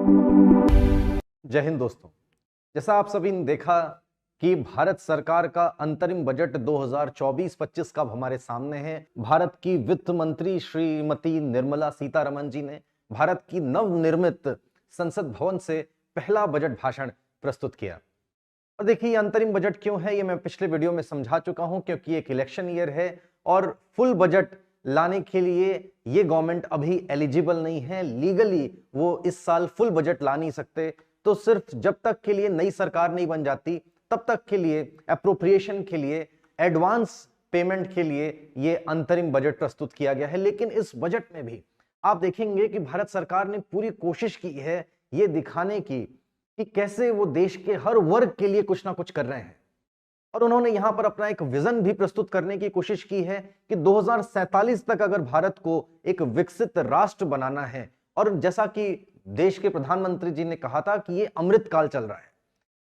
जय हिंद दोस्तों। जैसा आप सभी ने देखा कि भारत सरकार का अंतरिम बजट 2024-25 का हमारे सामने है। भारत की वित्त मंत्री श्रीमती निर्मला सीतारमण जी ने भारत की नवनिर्मित संसद भवन से पहला बजट भाषण प्रस्तुत किया। और देखिए, ये अंतरिम बजट क्यों है, ये मैं पिछले वीडियो में समझा चुका हूं, क्योंकि एक इलेक्शन ईयर है और फुल बजट लाने के लिए ये गवर्नमेंट अभी एलिजिबल नहीं है। लीगली वो इस साल फुल बजट ला नहीं सकते। तो सिर्फ जब तक के लिए नई सरकार नहीं बन जाती तब तक के लिए एप्रोप्रिएशन के लिए, एडवांस पेमेंट के लिए ये अंतरिम बजट प्रस्तुत किया गया है। लेकिन इस बजट में भी आप देखेंगे कि भारत सरकार ने पूरी कोशिश की है ये दिखाने की कि कैसे वो देश के हर वर्ग के लिए कुछ ना कुछ कर रहे हैं। और उन्होंने यहां पर अपना एक विजन भी प्रस्तुत करने की कोशिश की है कि 2047 तक अगर भारत को एक विकसित राष्ट्र बनाना है, और जैसा कि देश के प्रधानमंत्री जी ने कहा था कि ये अमृत काल चल रहा है।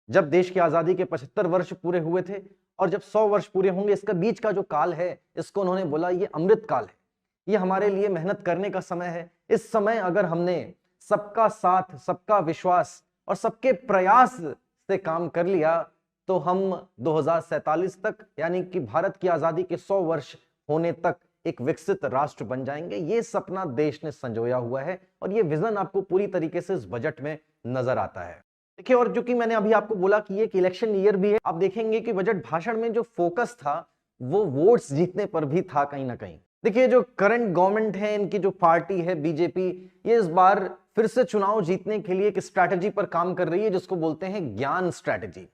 जब देश की आजादी के 75 वर्ष पूरे हुए थे और जब 100 वर्ष पूरे होंगे, इसका बीच का जो काल है, इसको उन्होंने बोला ये अमृत काल है। ये हमारे लिए मेहनत करने का समय है। इस समय अगर हमने सबका साथ, सबका विश्वास और सबके प्रयास से काम कर लिया तो हम 2047 तक, यानी कि भारत की आजादी के 100 वर्ष होने तक एक विकसित राष्ट्र बन जाएंगे। ये सपना देश ने संजोया हुआ है और ये विजन आपको पूरी तरीके से इस बजट में नजर आता है। देखिए, और जो कि मैंने अभी आपको बोला कि ये एक इलेक्शन ईयर भी है, आप देखेंगे कि बजट भाषण में जो फोकस था वो वोट्स जीतने पर भी था कहीं ना कहीं। देखिए, जो करंट गवर्नमेंट है, इनकी जो पार्टी है बीजेपी, ये इस बार फिर से चुनाव जीतने के लिए एक स्ट्रैटेजी पर काम कर रही है जिसको बोलते हैं ज्ञान स्ट्रैटेजी।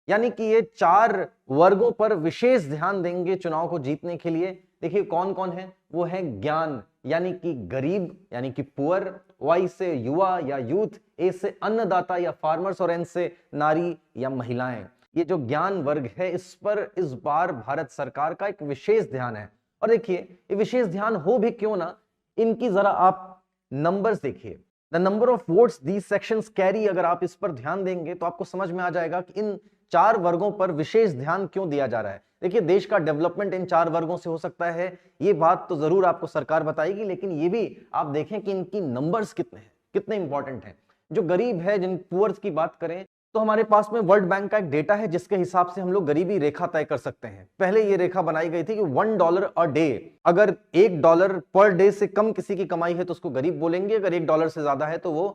यानी कि ये 4 वर्गों पर विशेष ध्यान देंगे चुनाव को जीतने के लिए। देखिए कौन कौन है, वो है ज्ञान यानी कि गरीब यानी कि पुअर, वाई से युवा या यूथ, ए से अन्नदाता या फार्मर्स और एन से नारी या महिलाएं। ये जो ज्ञान वर्ग है, इस पर इस बार भारत सरकार का एक विशेष ध्यान है। और देखिए, ये विशेष ध्यान हो भी क्यों ना, इनकी जरा आप नंबर्स देखिए, the number of votes these sections carry. अगर आप इस पर ध्यान देंगे तो आपको समझ में आ जाएगा कि इन 4 वर्गों पर विशेष ध्यान क्यों दिया जा रहा है। देखिए, देश का डेवलपमेंट इन 4 वर्गों से हो सकता है, ये बात तो जरूर आपको सरकार बताएगी, लेकिन ये भी आप देखें कि इनकी नंबर्स कितने हैं, कितने इंपॉर्टेंट हैं। जो गरीब है, जिन पुअर्स की बात करें तो हमारे पास में वर्ल्ड बैंक का एक डेटा है जिसके हिसाब से हम लोग गरीबी रेखा तय कर सकते हैं। पहले ये रेखा बनाई गई थी कि $1 अ डे, अगर $1 पर डे से कम किसी की कमाई है तो उसको गरीब बोलेंगे, अगर $1 से ज्यादा है तो वो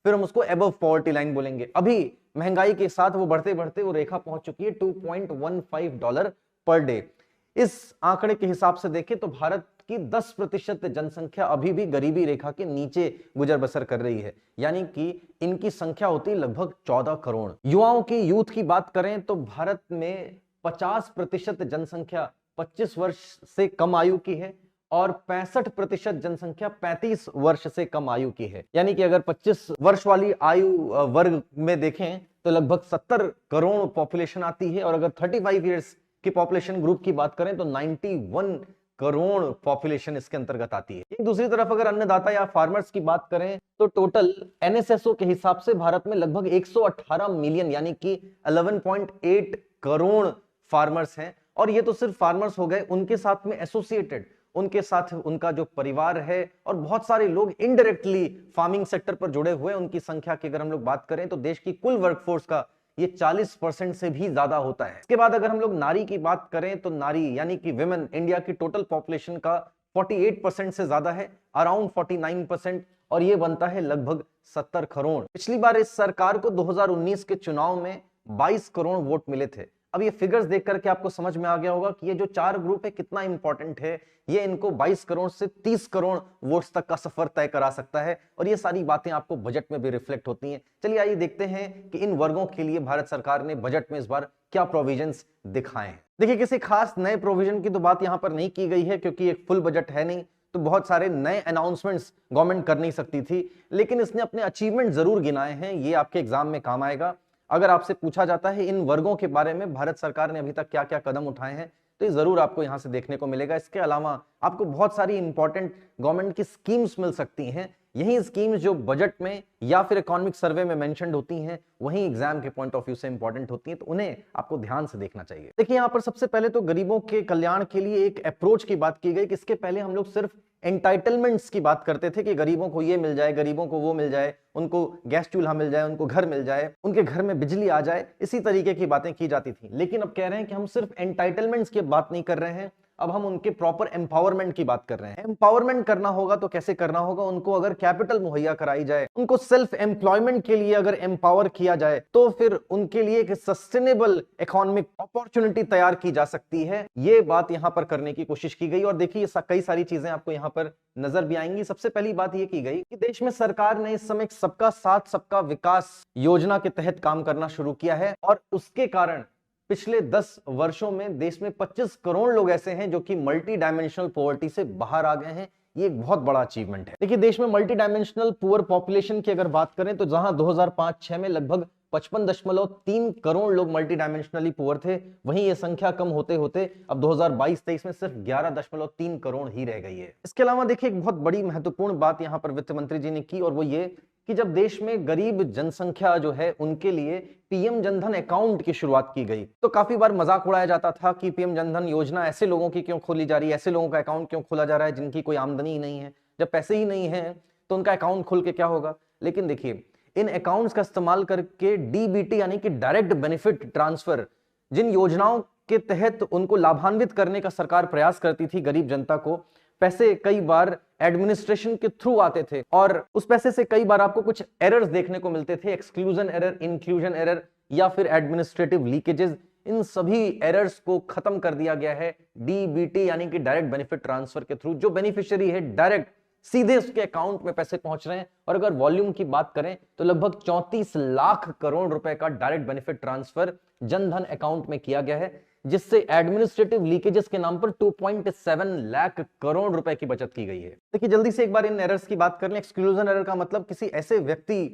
फिर हम उसको अबव पॉवर्टी लाइन बोलेंगे। अभी महंगाई के साथ वो बढ़ते बढ़ते वो रेखा पहुंच चुकी है $2.15 पर डे। इस आंकड़े के हिसाब से देखें तो भारत की 10% जनसंख्या अभी भी गरीबी रेखा के नीचे गुजर बसर कर रही है, यानी कि इनकी संख्या होती है लगभग 14 करोड़। युवाओं की, यूथ की बात करें तो भारत में 50% जनसंख्या 25 वर्ष से कम आयु की है और 65% जनसंख्या 35 वर्ष से कम आयु की है। यानी कि अगर 25 वर्ष वाली आयु वर्ग में देखें तो लगभग 70 करोड़ पॉपुलेशन आती है, और अगर 35 इयर्स की पॉपुलेशन ग्रुप की बात करें तो 91 करोड़ पॉपुलेशन इसके अंतर्गत आती है। एक दूसरी तरफ अगर अन्नदाता या फार्मर्स की बात करें तो टोटल एनएसएसओ के हिसाब से भारत में लगभग 118 मिलियन यानी कि 11.8 करोड़ फार्मर्स हैं। और ये तो सिर्फ फार्मर्स हो गए, उनके साथ में एसोसिएटेड, उनके साथ उनका जो परिवार है और बहुत सारे लोग इनडायरेक्टली फार्मिंग सेक्टर पर जुड़े हुए, उनकी संख्या की अगर हम लोग बात करें तो देश की कुल वर्कफोर्स का ये 40% से भी ज्यादा होता है। इसके बाद अगर हम लोग नारी की बात करें तो नारी यानी कि विमेन इंडिया की टोटल पॉपुलेशन का 48% से ज्यादा है, अराउंड 49%, और ये बनता है लगभग 70 करोड़। पिछली बार इस सरकार को 2019 के चुनाव में 22 करोड़ वोट मिले थे। अब ये फिगर्स देख करके आपको समझ में आ गया होगा कि ये जो 4 ग्रुप है कितना इंपॉर्टेंट है। ये इनको 22 करोड़ से 30 करोड़ वोट्स तक का सफर तय करा सकता है, और ये सारी बातें आपको बजट में भी रिफ्लेक्ट होती हैं। चलिए आइए देखते हैं कि इन वर्गों के लिए भारत सरकार ने बजट में इस बार क्या प्रोविजंस दिखाए हैं। देखिए, किसी खास नए प्रोविजन की तो बात यहां पर नहीं की गई है, क्योंकि एक फुल बजट है नहीं, तो बहुत सारे नए अनाउंसमेंट्स गवर्नमेंट कर नहीं सकती थी। लेकिन इसने अपने अचीवमेंट जरूर गिनाए हैं, ये आपके एग्जाम में काम आएगा। अगर आपसे पूछा जाता है इन वर्गों के बारे में भारत सरकार ने अभी तक क्या क्या कदम उठाए हैं, तो ये जरूर आपको यहां से देखने को मिलेगा। इसके अलावा आपको बहुत सारी इंपॉर्टेंट गवर्नमेंट की स्कीम्स मिल सकती हैं। यही स्कीम्स जो बजट में या फिर इकोनॉमिक सर्वे में मेंशन्ड होती हैं, वही एग्जाम के पॉइंट ऑफ व्यू से इंपॉर्टेंट होती हैं, तो उन्हें आपको ध्यान से देखना चाहिए। देखिए, यहाँ पर सबसे पहले तो गरीबों के कल्याण के लिए एक अप्रोच की बात की गई कि इसके पहले हम लोग सिर्फ एंटाइटलमेंट्स की बात करते थे कि गरीबों को ये मिल जाए, गरीबों को वो मिल जाए, उनको गैस चूल्हा मिल जाए, उनको घर मिल जाए, उनके घर में बिजली आ जाए, इसी तरीके की बातें की जाती थी। लेकिन अब कह रहे हैं कि हम सिर्फ एंटाइटलमेंट्स की बात नहीं कर रहे हैं, अब हम उनके प्रॉपर एम्पावरमेंट की बात कर रहे हैं। एम्पावरमेंट करना होगा तो कैसे करना होगा? उनको अगर कैपिटल मुहैया कराई जाए, उनको सेल्फ एम्प्लॉयमेंट के लिए अगर एम्पावर किया जाए, तो फिर उनके लिए एक सस्टेनेबल इकोनॉमिक अपॉर्चुनिटी तैयार की जा सकती है। ये बात यहां पर करने की कोशिश की गई और देखिए कई सारी चीजें आपको यहां पर नजर भी आएंगी। सबसे पहली बात यह की गई कि देश में सरकार ने इस समय सबका साथ सबका विकास योजना के तहत काम करना शुरू किया है और उसके कारण पिछले 10 वर्षों में देश में 25 करोड़ लोग ऐसे हैं जो कि मल्टी डायमेंशनल पॉवर्टी से बाहर आ गए हैं। ये एक बहुत बड़ा अचीवमेंट है। देखिए देश में मल्टी डायमेंशनल पुअर पॉपुलेशन की अगर बात करें तो जहां 2005-6 में लगभग 55.3 करोड़ लोग मल्टी डायमेंशनली पुअर थे, वहीं ये संख्या कम होते होते अब 2022-23 में सिर्फ 11.3 करोड़ ही रह गई है। इसके अलावा देखिए एक बहुत बड़ी महत्वपूर्ण बात यहां पर वित्त मंत्री जी ने की और वो ये कि जब देश में गरीब जनसंख्या जो है उनके लिए पीएम जनधन अकाउंट की शुरुआत की गई, तो काफी बार मजाक उड़ाया जाता था कि पीएम जनधन योजना ऐसे लोगों की क्यों खोली जा रही है, ऐसे लोगों का अकाउंट क्यों खोला जा रहा है जिनकी कोई आमदनी ही नहीं है। जब पैसे ही नहीं है तो उनका अकाउंट खोल के क्या होगा? लेकिन देखिए इन अकाउंट्स का इस्तेमाल करके डीबीटी यानी कि डायरेक्ट बेनिफिट ट्रांसफर, जिन योजनाओं के तहत उनको लाभान्वित करने का सरकार प्रयास करती थी गरीब जनता को, पैसे कई बार एडमिनिस्ट्रेशन के थ्रू आते थे और उस पैसे से कई बार आपको कुछ एरर्स देखने को मिलते थे, एक्सक्लूजन एरर, इंक्लूजन एरर या फिर एडमिनिस्ट्रेटिव लीकेजेस। इन सभी एरर्स को खत्म कर दिया गया है डीबीटी यानी कि डायरेक्ट बेनिफिट ट्रांसफर के थ्रू। जो बेनिफिशियरी है डायरेक्ट सीधे उसके अकाउंट में पैसे पहुंच रहे हैं और अगर वॉल्यूम की बात करें तो लगभग 34 लाख करोड़ रुपए का direct benefit transfer Jan Dhan account में किया गया है, जिससे एडमिनिस्ट्रेटिव लीकेजेस के नाम पर 2.7 लाख करोड़ रुपए की बचत की गई है। देखिए जल्दी से एक बार इन एरर्स की बात कर लें। एक्सक्लूजन एरर का मतलब किसी ऐसे व्यक्ति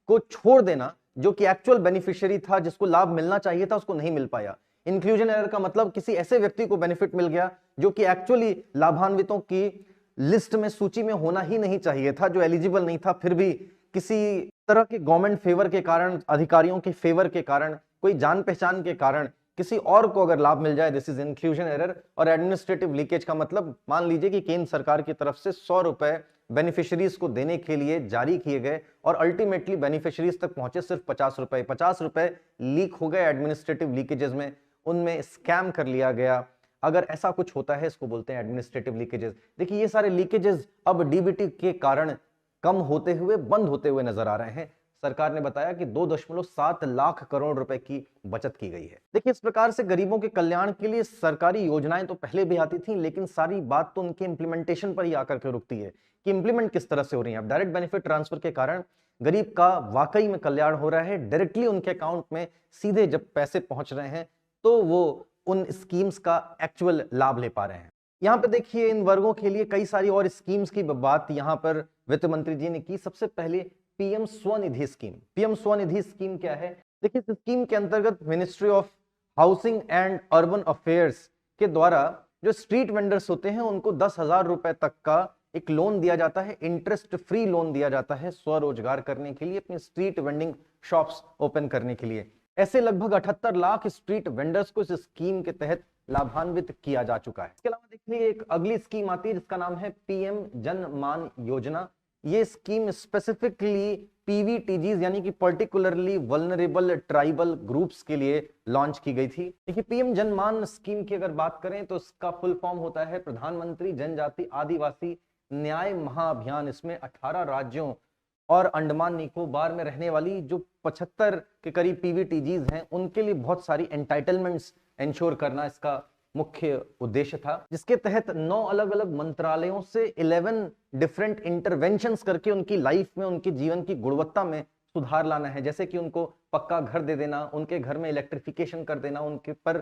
को छोड़ देना जो कि एक्चुअल बेनिफिशियरी था, जिसको लाभ मिलना चाहिए था उसको नहीं मिल पाया। इंक्लूजन एरर का मतलब किसी ऐसे व्यक्ति को बेनिफिट मिल गया जो कि एक्चुअली लाभान्वितों की लिस्ट में, सूची में होना ही नहीं चाहिए था, जो एलिजिबल नहीं था, फिर भी किसी तरह के गवर्नमेंट फेवर के कारण, अधिकारियों के फेवर के कारण, कोई जान पहचान के कारण किसी और को अगर लाभ मिल जाए, दिस इज इंक्लूजन एरर। और एडमिनिस्ट्रेटिव लीकेज का मतलब मान लीजिए कि केंद्र सरकार की तरफ से 100 रुपए बेनिफिशियरीज को देने के लिए जारी किए गए और अल्टीमेटली बेनिफिशियरीज तक पहुंचे सिर्फ 50 रुपए। 50 रुपए लीक हो गए एडमिनिस्ट्रेटिव लीकेजेस में, उनमें स्कैम कर लिया गया। अगर ऐसा कुछ होता है इसको बोलते हैं एडमिनिस्ट्रेटिव लीकेजेस। देखिए ये सारे लीकेजेस अब डीबीटी के कारण कम होते हुए, बंद होते हुए नजर आ रहे हैं। सरकार ने बताया कि 2.7 लाख करोड़ रुपए की बचत की गई है। देखिए इस प्रकार से गरीबों के कल्याण के लिए सरकारी योजनाएं तो पहले भी आती थी, लेकिन सारी बात तो उनके इंप्लीमेंटेशन पर ही आकर के रुकती है कि इंप्लीमेंट किस तरह से हो रही है। अब डायरेक्ट बेनिफिट ट्रांसफर के कारण गरीब का वाकई में कल्याण हो रहा है। डायरेक्टली उनके अकाउंट में सीधे जब पैसे पहुंच रहे हैं तो वो उन स्कीम्स का एक्चुअल लाभ ले पा रहे हैं। यहाँ पे देखिए इन वर्गों के लिए कई सारी और स्कीम्स की बात यहाँ पर वित्त मंत्री जी ने की। सबसे पहले PM Svanidhi scheme. PM Svanidhi scheme क्या है? देखिए इस स्कीम के अंतर्गत ministry of housing and urban affairs के द्वारा जो स्ट्रीट वेंडर्स होते हैं उनको 10,000 रुपए तक का एक लोन दिया जाता है, इंटरेस्ट फ्री लोन दिया जाता है स्वरोजगार करने के लिए, अपनी स्ट्रीट वेंडिंग शॉप्स ओपन करने के लिए। ऐसे लगभग 78 लाख स्ट्रीट वेंडर्स को इस स्कीम के तहत लाभान्वित किया जा चुका है। इसके अलावा देखिए एक अगली स्कीम आती है जिसका नाम है पीएम जन मान योजना। ये स्कीम स्पेसिफिकली पीवीटीजीज यानी कि पर्टिकुलरली वल्नरेबल ट्राइबल ग्रुप्स के लिए लॉन्च की गई थी। देखिए पीएम जनमान स्कीम की अगर बात करें तो इसका फुल फॉर्म होता है प्रधानमंत्री जनजाति आदिवासी न्याय महाअभियान। इसमें 18 राज्यों और अंडमान निकोबार में रहने वाली जो 75 के करीब पीवीटीजीज हैं उनके लिए बहुत सारी एंटाइटलमेंट्स इंश्योर करना इसका मुख्य उद्देश्य था, जिसके तहत 9 अलग अलग मंत्रालयों से 11 डिफरेंट इंटरवेंशंस करके उनकी लाइफ में, उनके जीवन की गुणवत्ता में सुधार लाना है। जैसे कि उनको पक्का घर दे देना, उनके घर में इलेक्ट्रिफिकेशन कर देना, उनके पर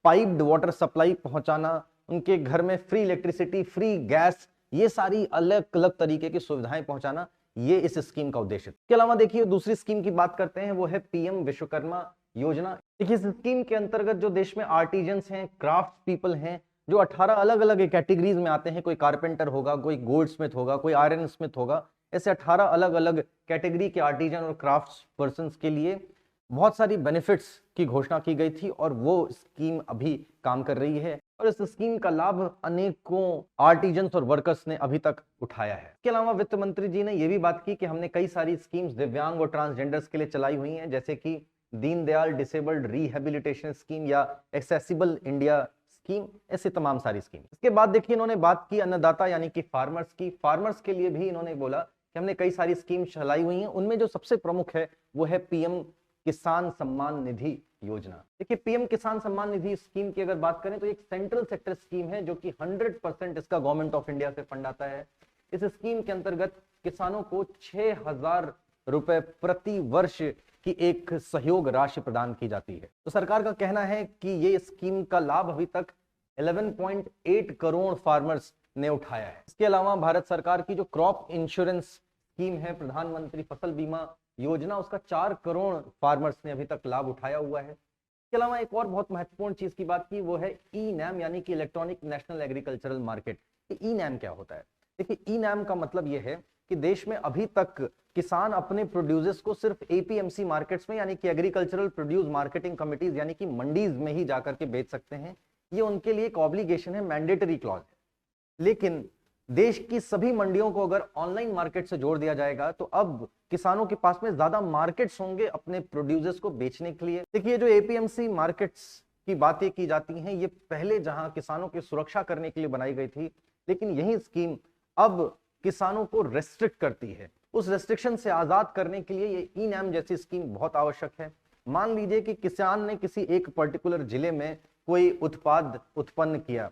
पाइप्ड वाटर सप्लाई पहुंचाना, उनके घर में फ्री इलेक्ट्रिसिटी, फ्री गैस, ये सारी अलग अलग तरीके की सुविधाएं पहुंचाना, ये इस स्कीम का उद्देश्य है। इसके अलावा देखिए दूसरी स्कीम की बात करते हैं, वो है पीएम विश्वकर्मा योजना। देखिए इस स्कीम के अंतर्गत जो देश में आर्टिजन्स हैं, क्राफ्ट पीपल हैं, जो 18 अलग अलग कैटेगरीज में आते हैं, कोई कारपेंटर होगा, कोई गोल्ड स्मिथ होगा, कोई आयरन स्मिथ होगा, ऐसे 18 अलग अलग कैटेगरी के आर्टिजन और क्राफ्ट पर्सन के लिए बहुत सारी बेनिफिट्स की घोषणा की गई थी और वो स्कीम अभी काम कर रही है। और इस स्कीम का लाभ अनेकों आर्टिजन्स और वर्कर्स ने अभी तक उठाया है। इसके अलावा वित्त मंत्री जी ने यह भी बात की कि हमने कई सारी स्कीम्स दिव्यांग और ट्रांसजेंडर्स के लिए चलाई हुई हैं, जैसे कि दीनदयाल डिसेबल्ड रिहेबिलिटेशन स्कीम या एक्सेसिबल इंडिया स्कीम, ऐसे तमाम सारी स्कीम। इसके बाद देखिए इन्होंने बात की अन्नदाता यानी कि फार्मर्स की। फार्मर्स के लिए भी इन्होंने बोला कि हमने कई सारी स्कीम चलाई हुई हैं, उनमें जो सबसे प्रमुख है वो है पीएम किसान सम्मान निधि योजना। देखिए पीएम किसान सम्मान निधि स्कीम की अगर बात करें तो एक सेंट्रल सेक्टर स्कीम है जो कि 100% इसका गवर्नमेंट ऑफ इंडिया से फंड आता है। इस स्कीम के अंतर्गत किसानों को 6,000 रुपए प्रति वर्ष की एक सहयोग राशि प्रदान की जाती है। तो सरकार का कहना है कि ये स्कीम का लाभ अभी तक 11.8 करोड़ फार्मर्स ने उठाया है। इसके अलावा भारत सरकार की जो क्रॉप इंश्योरेंस स्कीम है, प्रधानमंत्री फसल बीमा योजना, उसका 4 करोड़ फार्मर्स ने अभी तक लाभ उठाया हुआ है। इसके अलावा एक और बहुत महत्वपूर्ण चीज की बात की वो है ई नैम यानी कि electronic national agricultural market. E NAM क्या होता है? देखिए ई नैम का मतलब यह है कि देश में अभी तक किसान अपने प्रोड्यूसर्स को सिर्फ एपीएमसी मार्केट्स में यानी कि एग्रीकल्चरल प्रोड्यूस मार्केटिंग कमिटीज यानी कि मंडीज में ही जाकर के बेच सकते हैं। ये उनके लिए एक ऑब्लिगेशन है, मैंडेटरी क्लॉज है। लेकिन देश की सभी मंडियों को अगर ऑनलाइन मार्केट से जोड़ दिया जाएगा तो अब किसानों के पास में ज्यादा मार्केट्स होंगे अपने प्रोड्यूसर्स को बेचने के लिए। देखिए जो एपीएमसी मार्केट्स की बातें की जाती हैं ये पहले जहां किसानों की सुरक्षा करने के लिए बनाई गई थी, लेकिन यही स्कीम अब किसानों को रेस्ट्रिक्ट करती है। उस रेस्ट्रिक्शन से आजाद करने के लिए ये ई नैम जैसी स्कीम बहुत आवश्यक है। मान लीजिए कि किसान ने किसी एक पर्टिकुलर जिले में कोई उत्पाद उत्पन्न किया,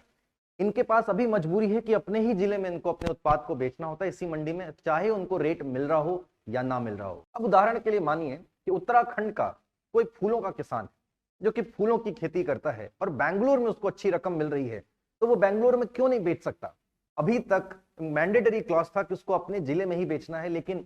इनके पास अभी मजबूरी है कि अपने ही जिले में इनको अपने उत्पाद को बेचना होता है इसी मंडी में, चाहे उनको रेट मिल रहा हो या ना मिल रहा हो। अब उदाहरण के लिए मानिए कि उत्तराखंड का कोई फूलों का किसान है जो कि फूलों की खेती करता है और बैंगलोर में उसको अच्छी रकम मिल रही है, तो वो बैंगलोर में क्यों नहीं बेच सकता? अभी तक मैंडेटरी क्लॉज था कि उसको अपने जिले में ही बेचना है, लेकिन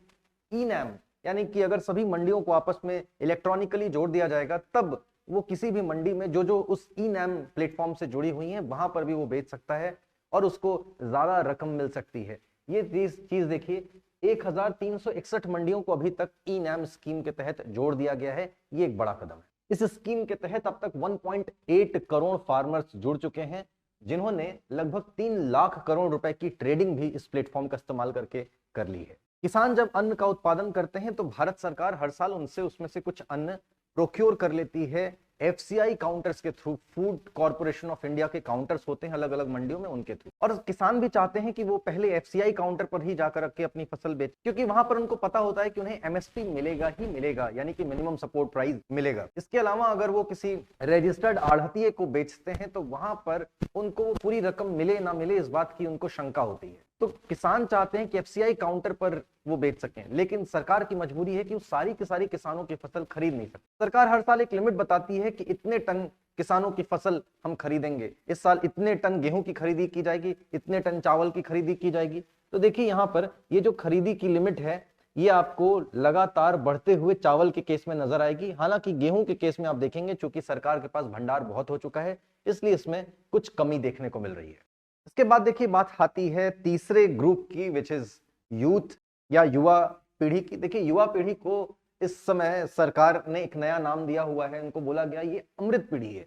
ई नैम यानी कि अगर सभी मंडियों को आपस में इलेक्ट्रॉनिकली जोड़ दिया जाएगा तब वो किसी भी मंडी में जो जो उस ई नैम प्लेटफॉर्म से जुड़ी हुई हैं वहां पर भी वो बेच सकता है और उसको ज्यादा रकम मिल सकती है। ये चीज देखिए 1361 मंडियों को अभी तक ई नैम स्कीम के तहत जोड़ दिया गया है। ये एक बड़ा कदम है। इस स्कीम के तहत अब तक 1.8 करोड़ फार्मर्स जुड़ चुके हैं जिन्होंने लगभग 3 लाख करोड़ रुपए की ट्रेडिंग भी इस प्लेटफॉर्म का इस्तेमाल करके कर ली है। किसान जब अन्न का उत्पादन करते हैं तो भारत सरकार हर साल उनसे उसमें से कुछ अन्न प्रोक्योर कर लेती है एफसीआई काउंटर्स के through. Food corporation of India के काउंटर्स होते हैं अलग अलग मंडियों में, उनके थ्रू। और किसान भी चाहते हैं कि वो पहले एफसीआई काउंटर पर ही जाकर के अपनी फसल बेच, क्योंकि वहां पर उनको पता होता है कि उन्हें एमएसपी मिलेगा ही मिलेगा, यानी कि मिनिमम सपोर्ट प्राइस मिलेगा। इसके अलावा अगर वो किसी रजिस्टर्ड आढ़तिये को बेचते हैं तो वहां पर उनको पूरी रकम मिले ना मिले इस बात की उनको शंका होती है। तो किसान चाहते हैं कि एफसीआई काउंटर पर वो बेच सकें, लेकिन सरकार की मजबूरी है कि वो सारी की सारी किसानों की फसल खरीद नहीं सकती। सरकार हर साल एक लिमिट बताती है कि इतने टन किसानों की फसल हम खरीदेंगे, इस साल इतने टन गेहूं की खरीदी की जाएगी, इतने टन चावल की खरीदी की जाएगी। तो देखिए यहाँ पर ये जो खरीदी की लिमिट है ये आपको लगातार बढ़ते हुए चावल के केस में नजर आएगी। हालांकि गेहूं के केस में आप देखेंगे चूंकि सरकार के पास भंडार बहुत हो चुका है इसलिए इसमें कुछ कमी देखने को मिल रही है। इसके बाद देखिए बात आती है तीसरे ग्रुप की, विच इज यूथ या युवा पीढ़ी की। देखिए युवा पीढ़ी को इस समय सरकार ने एक नया नाम दिया हुआ है, इनको बोला गया ये अमृत पीढ़ी है।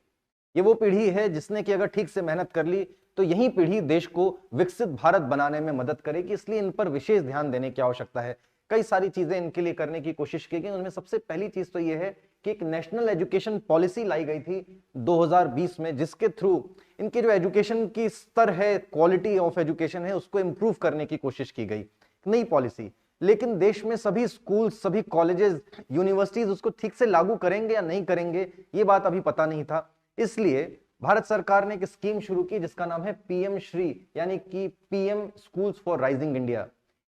ये वो पीढ़ी है जिसने कि अगर ठीक से मेहनत कर ली तो यही पीढ़ी देश को विकसित भारत बनाने में मदद करेगी, इसलिए इन पर विशेष ध्यान देने की आवश्यकता है। कई सारी चीजें इनके लिए करने की कोशिश की गई, उनमें सबसे पहली चीज तो यह है कि एक नेशनल एजुकेशन पॉलिसी लाई गई थी 2020 में, जिसके थ्रू इनके जो एजुकेशन की स्तर है, क्वालिटी ऑफ एजुकेशन है, उसको इंप्रूव करने की कोशिश की गई। नई पॉलिसी, लेकिन देश में सभी स्कूल, सभी कॉलेजेस, यूनिवर्सिटीज उसको ठीक से लागू करेंगे या नहीं करेंगे ये बात अभी पता नहीं था। इसलिए भारत सरकार ने एक स्कीम शुरू की जिसका नाम है पीएम श्री, यानी कि PM schools for rising India.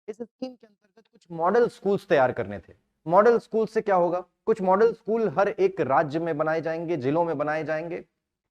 इस स्कीम के अंतर्गत कुछ मॉडल स्कूल्स तैयार करने थे। मॉडल स्कूल से क्या होगा, कुछ मॉडल स्कूल हर एक राज्य में बनाए जाएंगे, जिलों में बनाए जाएंगे।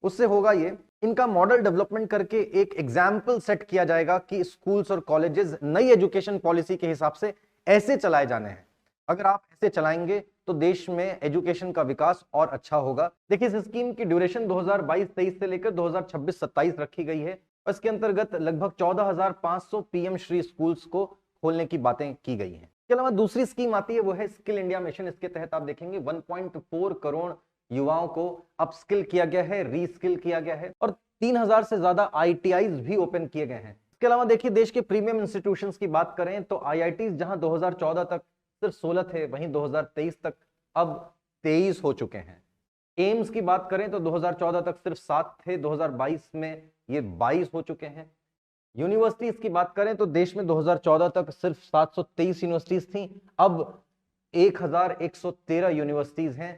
उससे होगा ये, इनका मॉडल डेवलपमेंट करके एक एग्जाम्पल सेट किया जाएगा कि स्कूल्स और कॉलेजेस नई एजुकेशन पॉलिसी के हिसाब से ऐसे चलाए जाने हैं। अगर आप ऐसे चलाएंगे तो देश में एजुकेशन का विकास और अच्छा होगा। देखिए इस स्कीम की ड्यूरेशन 2022-23 से लेकर 2026-27 रखी गई है और इसके अंतर्गत लगभग 14,500 पीएम श्री स्कूल्स को खोलने की बातें की गई हैं। इसके अलावा दूसरी स्कीम आती है वो है स्किल इंडिया मिशन। इसके तहत आप देखेंगे 1.4 करोड़ युवाओं को अपस्किल किया गया है, रीस्किल किया गया है और 3000 से ज्यादा आईटीआईज भी ओपन किए गए हैं। इसके अलावा देखिए देश के प्रीमियम इंस्टीट्यूशंस की बात करें तो आईआईटीज जहां 2014 तक सिर्फ 16 थे, वहीं 2023 तक अब 23 हो चुके हैं। एम्स की बात करें तो 2014 तक सिर्फ 7 थे, 2022 में ये 22 हो चुके हैं। यूनिवर्सिटीज की बात करें तो देश में 2014 तक सिर्फ 723 यूनिवर्सिटीज थी, अब 1113 यूनिवर्सिटीज हैं।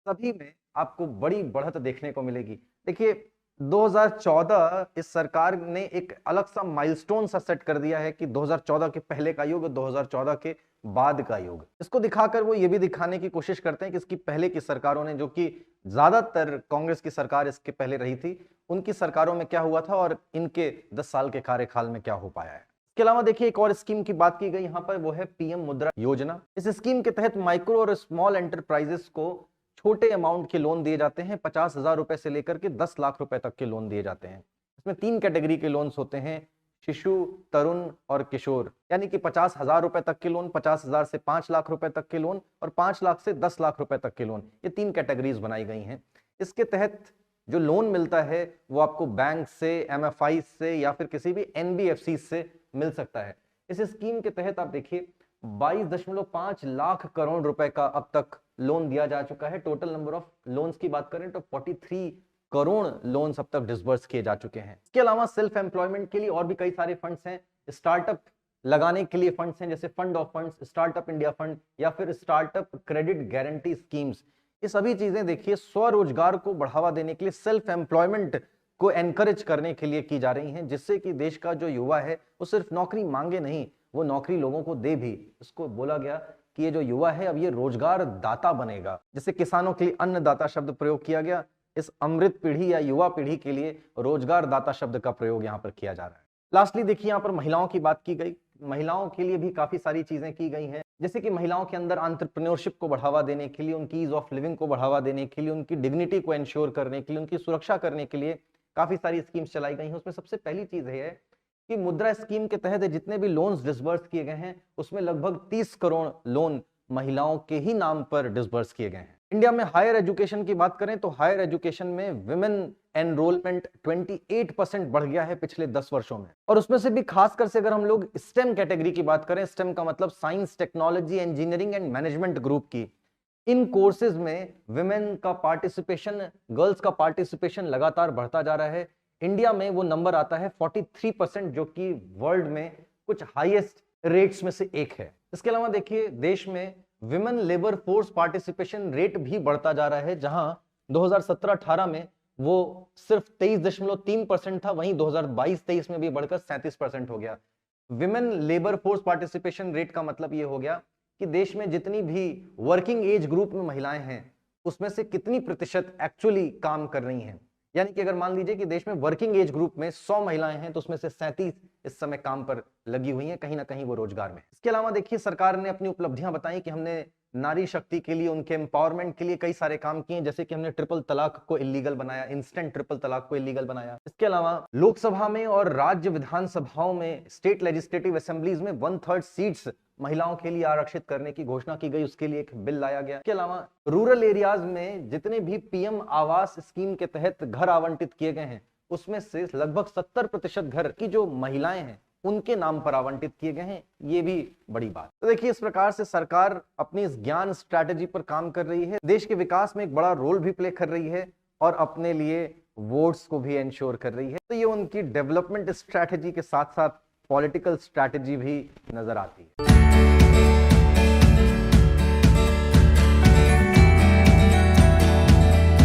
सभी में आपको बड़ी बढ़त देखने को मिलेगी। देखिए 2014 इस सरकार ने एक अलग सा माइलस्टोन सा सेट कर दिया है कि 2014 के पहले का युग, 2014 के बाद का युग। इसको दिखाकर वो ये भी दिखाने की कोशिश करते हैं कि इसकी पहले की सरकारों ने, जो कि ज्यादातर कांग्रेस की सरकार इसके पहले रही थी, उनकी सरकारों में क्या हुआ था और इनके 10 साल के कार्यकाल में क्या हो पाया है। इसके अलावा देखिए एक और स्कीम की बात की गई यहाँ पर, वो है पीएम मुद्रा योजना। इस स्कीम के तहत माइक्रो और स्मॉल एंटरप्राइजेस को छोटे अमाउंट के लोन दिए जाते हैं, 50,000 रुपए से लेकर के 10 लाख रुपए तक के लोन दिए जाते हैं। इसमें 3 कैटेगरी के लोन्स होते हैं, शिशु, तरुण और किशोर, यानी कि 50,000 रुपए तक के लोन, 50,000 से 5 लाख रुपए तक के लोन और 5 लाख से 10 लाख रुपए तक के लोन। ये 3 कैटेगरीज बनाई गई हैं। इसके तहत जो लोन मिलता है वो आपको बैंक से, एमएफआई से या फिर किसी भी एनबीएफसी से मिल सकता है। इस स्कीम के तहत आप देखिए 22.5 लाख करोड़ रुपए का अब तक लोन दिया जा चुका है। टोटल नंबर ऑफ लोन्स की बात करें तो 43 करोड़ लोन्स अब तक डिसबर्स किए जा चुके हैं। इसके अलावा सेल्फ एम्प्लॉयमेंट के लिए और भी कई सारे फंड्स हैं, स्टार्टअप लगाने के लिए फंड्स हैं, जैसे fund of funds, startup India fund या फिर स्टार्टअप क्रेडिट गारंटी स्कीम्स। ये सभी चीजें देखिए स्वरोजगार को बढ़ावा देने के लिए, सेल्फ एम्प्लॉयमेंट को एनकरेज करने के लिए की जा रही हैं, जिससे कि देश का जो युवा है वो सिर्फ नौकरी मांगे नहीं, वो नौकरी लोगों को दे भी। इसको बोला गया कि ये जो युवा है अब ये रोजगार दाता बनेगा। जैसे किसानों के लिए अन्नदाता शब्द प्रयोग किया गया, इस अमृत पीढ़ी या युवा पीढ़ी के लिए रोजगार दाता शब्द का प्रयोग यहाँ पर किया जा रहा है। लास्टली देखिए यहाँ पर महिलाओं की बात की गई। महिलाओं के लिए भी काफी सारी चीजें की गई हैं, जैसे कि महिलाओं के अंदर एंटरप्रेन्योरशिप को बढ़ावा देने के लिए, उनकी ईज ऑफ लिविंग को बढ़ावा देने के लिए, उनकी डिग्निटी को एंश्योर करने के लिए, उनकी सुरक्षा करने के लिए काफी सारी स्कीम्स चलाई गई हैं। उसमें सबसे पहली चीज है कि मुद्रा स्कीम के तहत जितने भी लोन्स डिसबर्स किए गए हैं उसमें लगभग 30 करोड़ लोन महिलाओं के ही नाम पर डिसबर्स किए गए हैं। इंडिया में हायर एजुकेशन की बात करें तो हायर एजुकेशन में विमेन एनरोलमेंट 28% बढ़ गया है पिछले 10 वर्षों में। और उसमें से भी खासकर से अगर हम लोग स्टेम कैटेगरी की बात करें, स्टेम का मतलब science, technology, engineering and management group की, इन कोर्सेज में विमेन का पार्टिसिपेशन, गर्ल्स का पार्टिसिपेशन लगातार बढ़ता जा रहा है। इंडिया में वो नंबर आता है 43%, जो कि वर्ल्ड में कुछ हाईएस्ट रेट्स में से एक है। इसके अलावा देखिए देश में women labour force participation rate भी बढ़ता जा रहा है, जहां 2017-18 में वो सिर्फ 23.3% था, वहीं 2022-23 में भी बढ़कर 37% हो गया। Women labour force participation rate का मतलब ये हो गया कि देश में जितनी भी वर्किंग एज ग्रुप में महिलाएं हैं उसमें से कितनी प्रतिशत एक्चुअली काम कर रही हैं। यानी कि अगर मान लीजिए कि देश में वर्किंग एज ग्रुप में 100 महिलाएं हैं तो उसमें से 37 इस समय काम पर लगी हुई हैं, कहीं ना कहीं वो रोजगार में। इसके अलावा देखिए सरकार ने अपनी उपलब्धियां बताई कि हमने नारी शक्ति के लिए, उनके एम्पावरमेंट के लिए कई सारे काम किए, जैसे कि हमने ट्रिपल तलाक को इलीगल बनाया, इंस्टेंट ट्रिपल तलाक को इलीगल बनाया। इसके अलावा लोकसभा में और राज्य विधानसभाओं में, स्टेट लेजिस्लेटिव असेंबलीज में 1/3 सीट्स महिलाओं के लिए आरक्षित करने की घोषणा की गई, उसके लिए एक बिल लाया गया। इसके अलावा रूरल एरियाज में जितने भी पीएम आवास स्कीम के तहत घर आवंटित किए गए हैं उसमें से लगभग 70% घर की जो महिलाएं हैं उनके नाम पर आवंटित किए गए हैं, ये भी बड़ी बात। तो देखिए इस प्रकार से सरकार अपनी इस ज्ञान स्ट्रैटेजी पर काम कर रही है, देश के विकास में एक बड़ा रोल भी प्ले कर रही है और अपने लिए वोट्स को भी इंश्योर कर रही है। तो ये उनकी डेवलपमेंट स्ट्रैटेजी के साथ साथ पॉलिटिकल स्ट्रैटेजी भी नजर आती है।